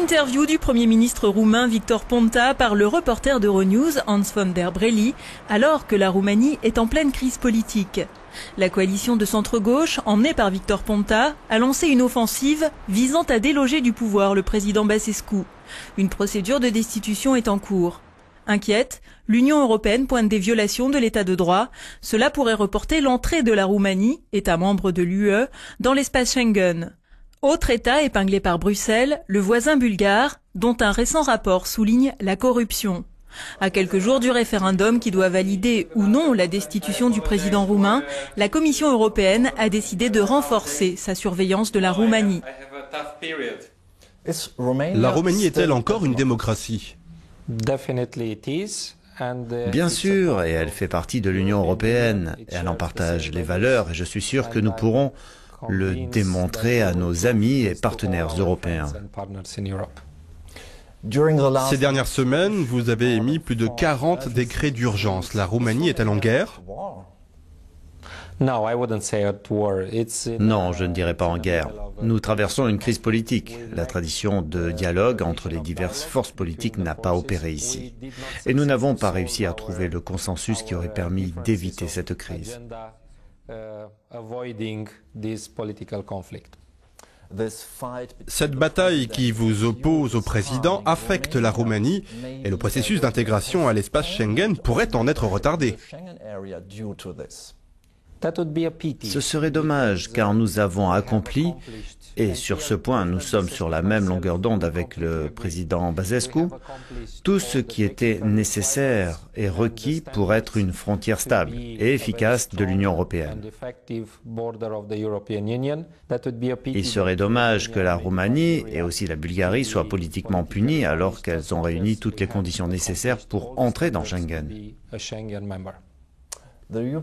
L'interview du Premier ministre roumain Victor Ponta par le reporter d'Euronews Hans von der Brelli, alors que la Roumanie est en pleine crise politique. La coalition de centre-gauche, emmenée par Victor Ponta, a lancé une offensive visant à déloger du pouvoir le président Băsescu. Une procédure de destitution est en cours. Inquiète, l'Union européenne pointe des violations de l'état de droit. Cela pourrait reporter l'entrée de la Roumanie, État membre de l'UE, dans l'espace Schengen. Autre État épinglé par Bruxelles, le voisin bulgare, dont un récent rapport souligne la corruption. À quelques jours du référendum qui doit valider ou non la destitution du président roumain, la Commission européenne a décidé de renforcer sa surveillance de la Roumanie. La Roumanie est-elle encore une démocratie ? Bien sûr, et elle fait partie de l'Union européenne. Elle en partage les valeurs et je suis sûr que nous pourrons le démontrer à nos amis et partenaires européens. Ces dernières semaines, vous avez émis plus de 40 décrets d'urgence. La Roumanie est-elle en guerre ? Non, je ne dirais pas en guerre. Nous traversons une crise politique. La tradition de dialogue entre les diverses forces politiques n'a pas opéré ici. Et nous n'avons pas réussi à trouver le consensus qui aurait permis d'éviter cette crise. Cette bataille qui vous oppose au président affecte la Roumanie et le processus d'intégration à l'espace Schengen pourrait en être retardé. Ce serait dommage car nous avons accompli, et sur ce point nous sommes sur la même longueur d'onde avec le président Băsescu, tout ce qui était nécessaire et requis pour être une frontière stable et efficace de l'Union européenne. Il serait dommage que la Roumanie et aussi la Bulgarie soient politiquement punies alors qu'elles ont réuni toutes les conditions nécessaires pour entrer dans Schengen.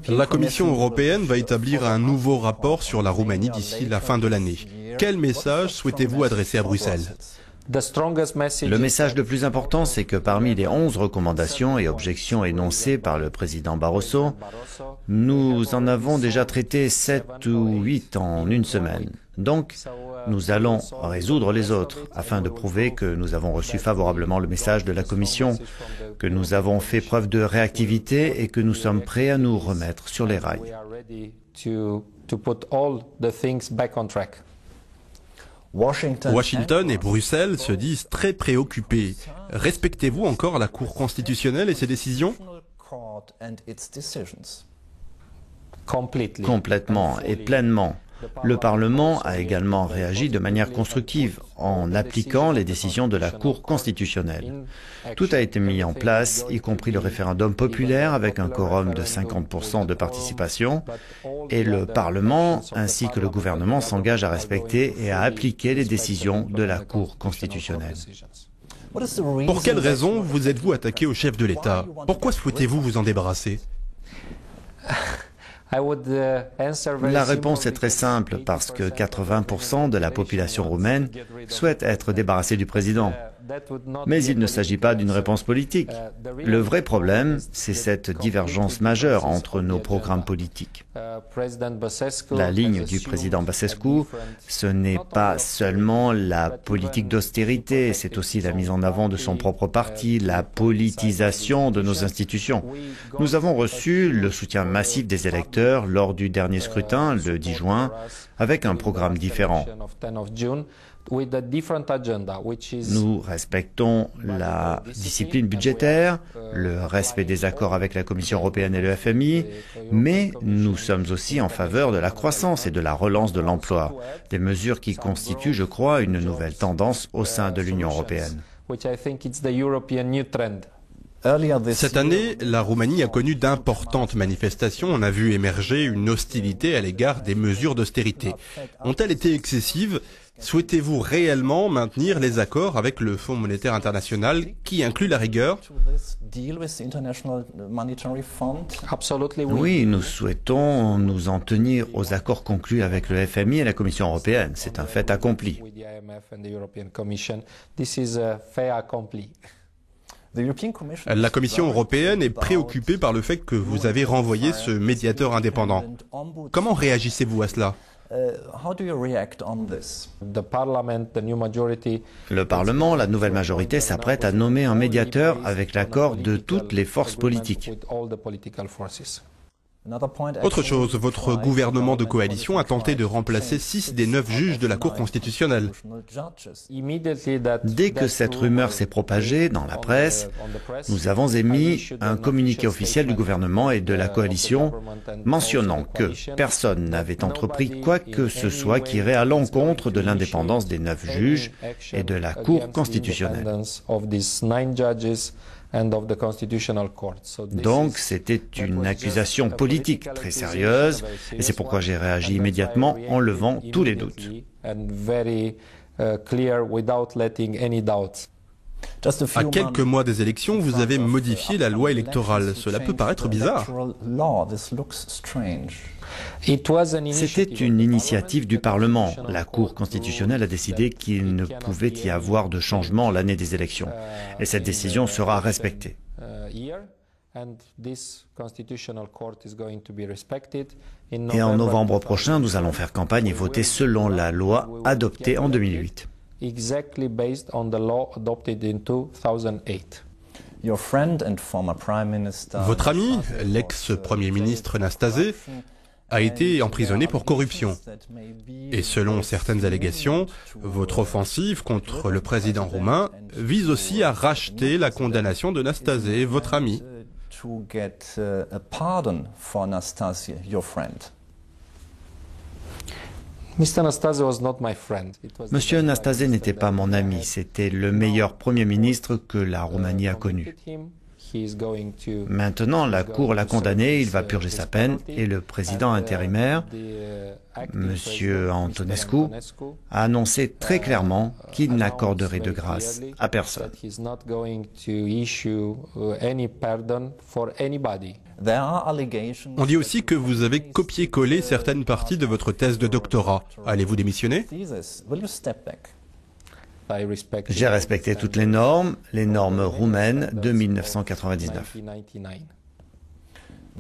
La Commission européenne va établir un nouveau rapport sur la Roumanie d'ici la fin de l'année. Quel message souhaitez-vous adresser à Bruxelles ? Le message le plus important, c'est que parmi les 11 recommandations et objections énoncées par le président Barroso, nous en avons déjà traité 7 ou 8 en une semaine. Donc, nous allons résoudre les autres afin de prouver que nous avons reçu favorablement le message de la Commission, que nous avons fait preuve de réactivité et que nous sommes prêts à nous remettre sur les rails. Washington et Bruxelles se disent très préoccupés. Respectez-vous encore la Cour constitutionnelle et ses décisions ? Complètement et pleinement. Le Parlement a également réagi de manière constructive en appliquant les décisions de la Cour constitutionnelle. Tout a été mis en place, y compris le référendum populaire avec un quorum de 50% de participation, et le Parlement ainsi que le gouvernement s'engagent à respecter et à appliquer les décisions de la Cour constitutionnelle. Pour quelles raisons vous êtes-vous attaqué au chef de l'État ? Pourquoi souhaitez-vous vous en débarrasser ? La réponse est très simple, parce que 80% de la population roumaine souhaite être débarrassée du président. Mais il ne s'agit pas d'une réponse politique. Le vrai problème, c'est cette divergence majeure entre nos programmes politiques. La ligne du président Băsescu, ce n'est pas seulement la politique d'austérité, c'est aussi la mise en avant de son propre parti, la politisation de nos institutions. Nous avons reçu le soutien massif des électeurs lors du dernier scrutin, le 10 juin, avec un programme différent. Nous respectons la discipline budgétaire, le respect des accords avec la Commission européenne et le FMI, mais nous sommes aussi en faveur de la croissance et de la relance de l'emploi, des mesures qui constituent, je crois, une nouvelle tendance au sein de l'Union européenne. Cette année, la Roumanie a connu d'importantes manifestations. On a vu émerger une hostilité à l'égard des mesures d'austérité. Ont-elles été excessives ? Souhaitez-vous réellement maintenir les accords avec le Fonds monétaire international qui inclut la rigueur ? Oui, nous souhaitons nous en tenir aux accords conclus avec le FMI et la Commission européenne. C'est un fait accompli. La Commission européenne est préoccupée par le fait que vous avez renvoyé ce médiateur indépendant. Comment réagissez-vous à cela ? Le Parlement, la nouvelle majorité, s'apprête à nommer un médiateur avec l'accord de toutes les forces politiques. Autre chose, votre gouvernement de coalition a tenté de remplacer 6 des 9 juges de la Cour constitutionnelle. Dès que cette rumeur s'est propagée dans la presse, nous avons émis un communiqué officiel du gouvernement et de la coalition mentionnant que personne n'avait entrepris quoi que ce soit qui irait à l'encontre de l'indépendance des 9 juges et de la Cour constitutionnelle. Donc c'était une accusation politique très sérieuse et c'est pourquoi j'ai réagi immédiatement en levant tous les doutes. À quelques mois des élections, vous avez modifié la loi électorale. Cela peut paraître bizarre. C'était une initiative du Parlement. La Cour constitutionnelle a décidé qu'il ne pouvait y avoir de changement l'année des élections. Et cette décision sera respectée. Et en novembre prochain, nous allons faire campagne et voter selon la loi adoptée en 2008. Votre ami, l'ex-premier ministre Nastase, a été emprisonné pour corruption. Et selon certaines allégations, votre offensive contre le président roumain vise aussi à racheter la condamnation de Nastase, votre ami. Monsieur Nastase n'était pas mon ami, c'était le meilleur Premier ministre que la Roumanie a connu. Maintenant, la Cour l'a condamné, il va purger sa peine et le président intérimaire, Monsieur Antonescu, a annoncé très clairement qu'il n'accorderait de grâce à personne. On dit aussi que vous avez copié-collé certaines parties de votre thèse de doctorat. Allez-vous démissionner ? J'ai respecté toutes les normes roumaines de 1999.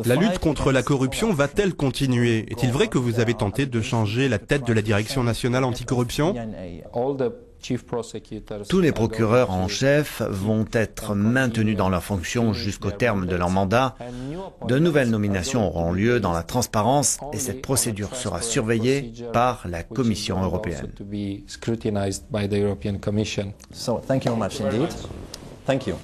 La lutte contre la corruption va-t-elle continuer? Est-il vrai que vous avez tenté de changer la tête de la Direction nationale anticorruption? Tous les procureurs en chef vont être maintenus dans leurs fonctions jusqu'au terme de leur mandat. De nouvelles nominations auront lieu dans la transparence et cette procédure sera surveillée par la Commission européenne. So, thank you very much indeed. Thank you.